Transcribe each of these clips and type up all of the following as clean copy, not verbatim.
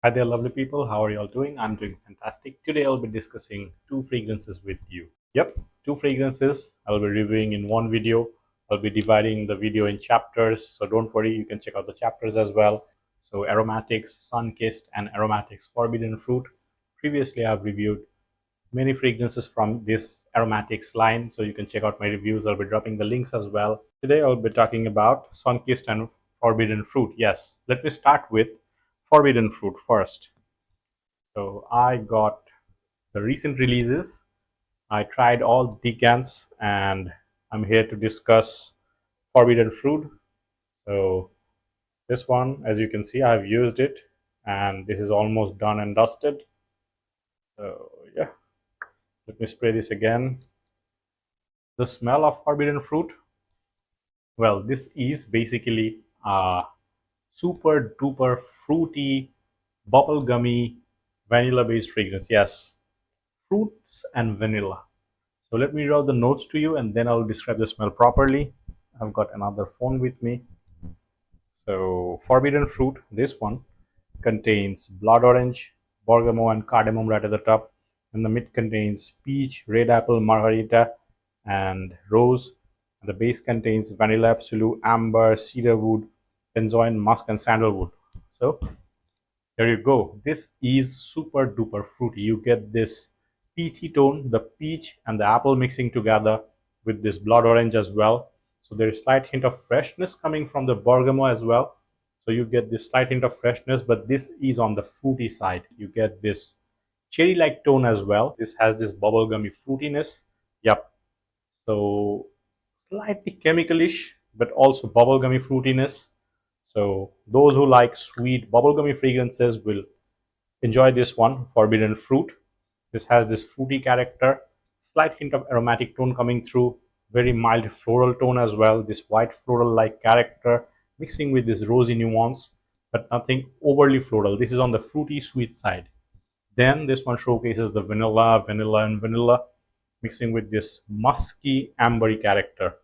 Hi there, lovely people. How are you all doing? I'm doing fantastic. Today I'll be discussing two fragrances with you. Yep, two fragrances I'll be reviewing in one video. I'll be dividing the video in chapters, so don't worry, you can check out the chapters as well. So Aromatics, Sunn Kissed, and Aromatics Forbidden Fruit. Previously, I've reviewed many fragrances from this aromatics line, so you can check out my reviews. I'll be dropping the links as well. Today I'll be talking about Sunn Kissed and Forbidden Fruit. Yes, let me start with Forbidden Fruit first. So I got the recent releases. I tried all decants and I'm here to discuss Forbidden Fruit. So this one, as you can see, I've used it and this is almost done and dusted. So yeah, let me spray this again. The smell of Forbidden Fruit, well, this is basically a super duper fruity, bubblegummy, vanilla based fragrance. Yes, fruits and vanilla. So let me read out the notes to you and then I'll describe the smell properly. I've got another phone with me. So Forbidden Fruit, this one contains blood orange, bergamot and cardamom right at the top. And the mid contains peach, red apple, margarita and rose. And the base contains vanilla absolute, amber, cedarwood, benzoin, musk and sandalwood. So there you go. This is super duper fruity. You get this peachy tone, the peach and the apple mixing together with this blood orange as well. So there is slight hint of freshness coming from the bergamot as well. So you get this slight hint of freshness, but this is on the fruity side. You get this cherry-like tone as well. This has this bubblegummy fruitiness. Yep. So slightly chemicalish, but also bubblegummy fruitiness. So those who like sweet bubblegummy fragrances will enjoy this one, Forbidden Fruit. This has this fruity character, slight hint of aromatic tone coming through, very mild floral tone as well, this white floral-like character mixing with this rosy nuance, but nothing overly floral. This is on the fruity sweet side. Then this one showcases the vanilla, vanilla and vanilla mixing with this musky ambery character.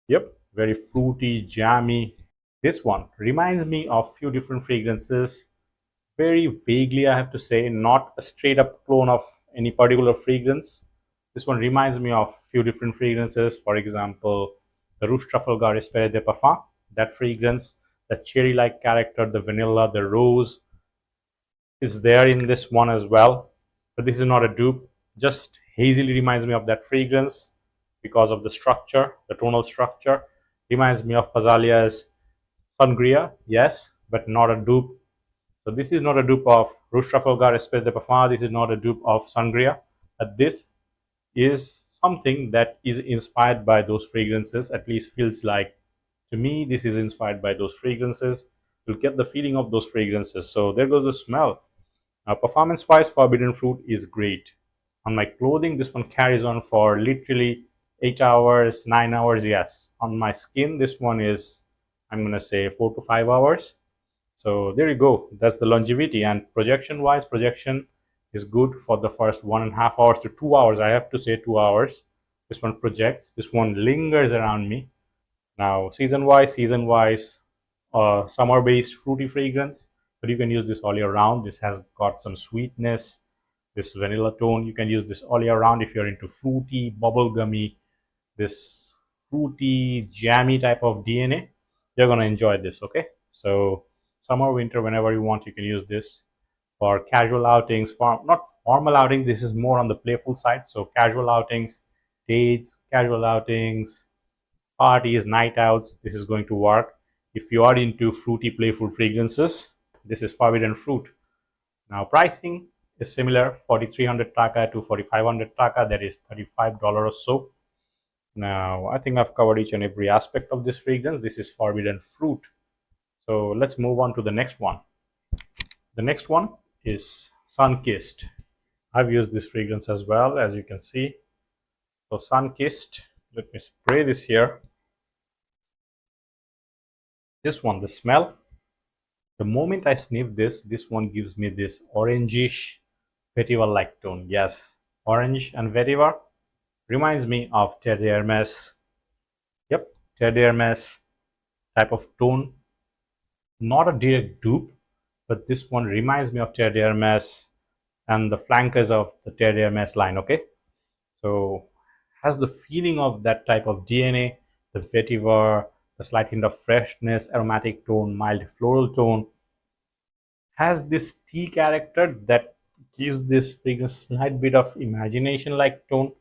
Yep, very fruity, jammy. This one reminds me of few different fragrances. Very vaguely, I have to say, not a straight up clone of any particular fragrance. This one reminds me of few different fragrances. For example, the Rouge Trafalgar Esprit de Parfum, that fragrance, the cherry-like character, the vanilla, the rose is there in this one as well. But this is not a dupe. Just hazily reminds me of that fragrance because of the structure, the tonal structure. Reminds me of Pazalia's Sangria, yes, but not a dupe. So this is not a dupe of Rouge Trafalgar Esprit de Parfum. This is not a dupe of Sangria. But this is something that is inspired by those fragrances. At least feels like to me this is inspired by those fragrances. You'll get the feeling of those fragrances. So there goes the smell. Now, performance-wise, Forbidden Fruit is great. On my clothing, this one carries on for literally 8 hours, 9 hours, yes. On my skin, this one is, I'm going to say 4 to 5 hours. So there you go. That's the longevity. And projection-wise, projection is good for the first 1.5 hours to 2 hours. I have to say 2 hours. This one projects. This one lingers around me. Now, season-wise, summer-based fruity fragrance, but you can use this all year round. This has got some sweetness, this vanilla tone. You can use this all year round if you're into fruity, bubblegummy, this fruity, jammy type of DNA. You're gonna enjoy this. Okay, so summer, winter, whenever you want, you can use this for casual outings. For not formal outings, this is more on the playful side. So casual outings, dates, casual outings, parties, night outs, this is going to work. If you are into fruity, playful fragrances, this is Forbidden Fruit. Now, pricing is similar, 4,300 taka to 4,500 taka, that is $35 or so. Now, I think I've covered each and every aspect of this fragrance. This is Forbidden Fruit. So let's move on to the next one. The next one is Sunn Kissed. I've used this fragrance as well, as you can see. So Sunn Kissed, let me spray this here. This one, the smell, the moment I sniff this one gives me this orangish vetiver like tone. Yes, orange and vetiver reminds me of Terre d'Hermes. Yep, Terre d'Hermes type of tone. Not a direct dupe, but this one reminds me of Terre d'Hermes and the flankers of the Terre d'Hermes line. Okay, so has the feeling of that type of DNA, the vetiver, the slight hint of freshness, aromatic tone, mild floral tone, has this tea character that gives this fragrance slight bit of imagination like tone,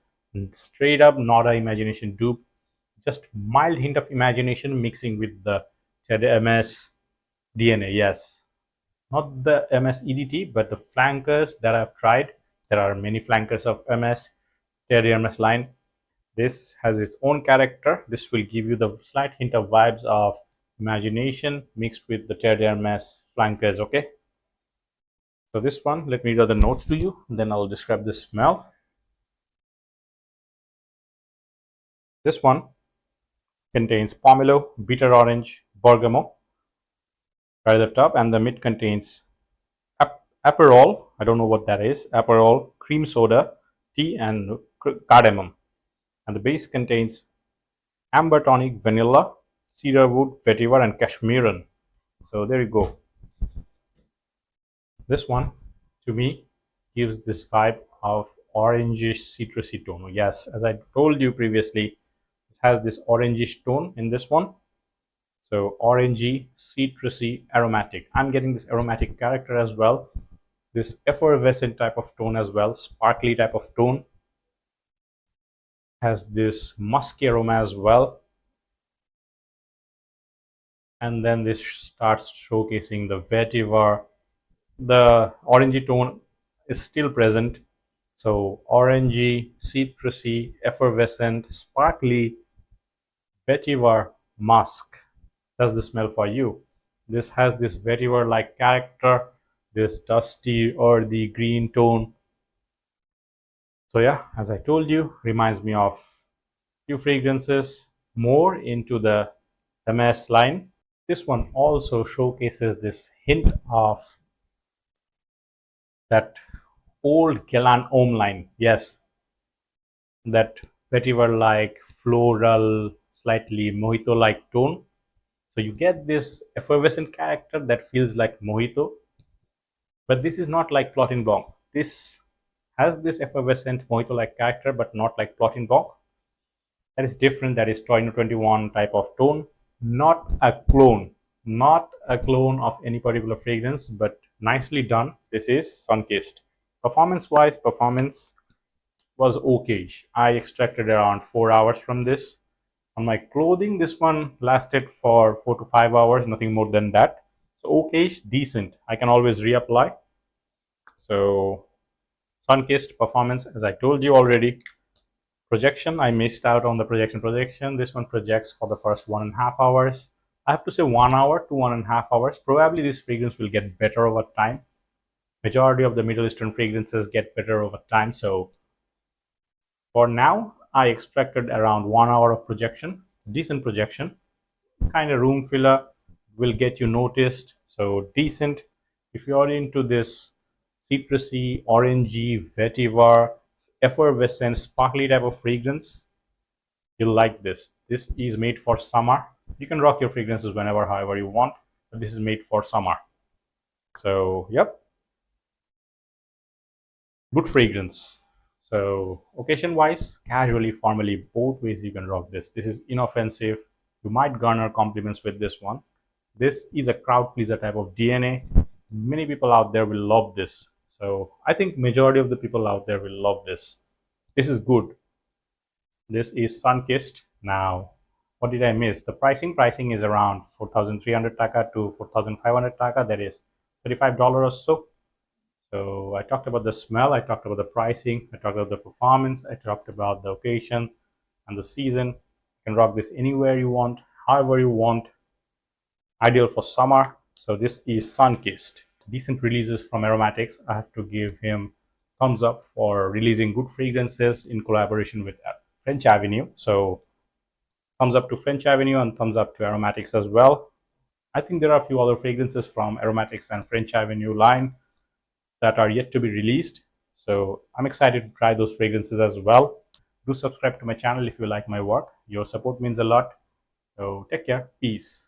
straight up not a imagination dupe, just mild hint of imagination mixing with the MS DNA. Yes, not the MS EDT, but the flankers that I've tried. There are many flankers of MS Terry MS line. This has its own character. This will give you the slight hint of vibes of imagination mixed with the Terry MS flankers. Okay, so this one, let me read the notes to you, then I'll describe the smell. This one contains pomelo, bitter orange, bergamot right at the top, and the mid contains Aperol. I don't know what that is. Aperol, cream soda, tea, and cardamom. And the base contains amber tonic, vanilla, cedarwood, vetiver, and cashmeran. So there you go. This one, to me, gives this vibe of orangish citrusy tone. Yes, as I told you previously, it has this orangish tone in this one. So orangey, citrusy, aromatic. I'm getting this aromatic character as well. This effervescent type of tone as well, sparkly type of tone. Has this musky aroma as well. And then this starts showcasing the vetiver. The orangey tone is still present. So orangey, citrusy, effervescent, sparkly, vetiver, musk. That's the smell for you. This has this vetiver like character, this dusty or the green tone. So yeah, as I told you, reminds me of few fragrances more into the MS line. This one also showcases this hint of that old Galan Om line. Yes, that vetiver like floral, slightly mojito like tone. So you get this effervescent character that feels like mojito, but this is not like Platine Blanc. This has this effervescent mojito like character, but not like Platine Blanc. That is different. That is 2021 type of tone, not a clone, not a clone of any particular fragrance, but nicely done. This is Sunn Kissed. Performance wise, performance was okay. I extracted around 4 hours from this. On my clothing, this one lasted for 4 to 5 hours, nothing more than that. So okay, decent. I can always reapply. So Sunn Kissed performance, as I told you already. Projection, I missed out on the projection. This one projects for the first 1.5 hours. I have to say 1 hour to 1.5 hours. Probably this fragrance will get better over time. Majority of the Middle Eastern fragrances get better over time. So for now, I extracted around 1 hour of projection, decent projection, kind of room filler, will get you noticed. So decent. If you're into this citrusy, orangey, vetiver, effervescent, sparkly type of fragrance, you'll like this. This is made for summer. You can rock your fragrances whenever, however you want, but this is made for summer. So yep, good fragrance. So occasion wise, casually, formally, both ways you can rock this. This is inoffensive. You might garner compliments with this one. This is a crowd pleaser type of DNA. Many people out there will love this. So I think majority of the people out there will love this. This is good. This is Sunn Kissed. Now, what did I miss? The pricing is around 4,300 taka to 4,500 taka. That is $35 or so. So I talked about the smell, I talked about the pricing, I talked about the performance, I talked about the occasion and the season. You can rock this anywhere you want, however you want. Ideal for summer. So this is Sunn Kissed. Decent releases from Aromatix. I have to give him thumbs up for releasing good fragrances in collaboration with French Avenue. So thumbs up to French Avenue and thumbs up to Aromatix as well. I think there are a few other fragrances from Aromatix and French Avenue line that are yet to be released. So I'm excited to try those fragrances as well. Do subscribe to my channel if you like my work. Your support means a lot. So take care. Peace.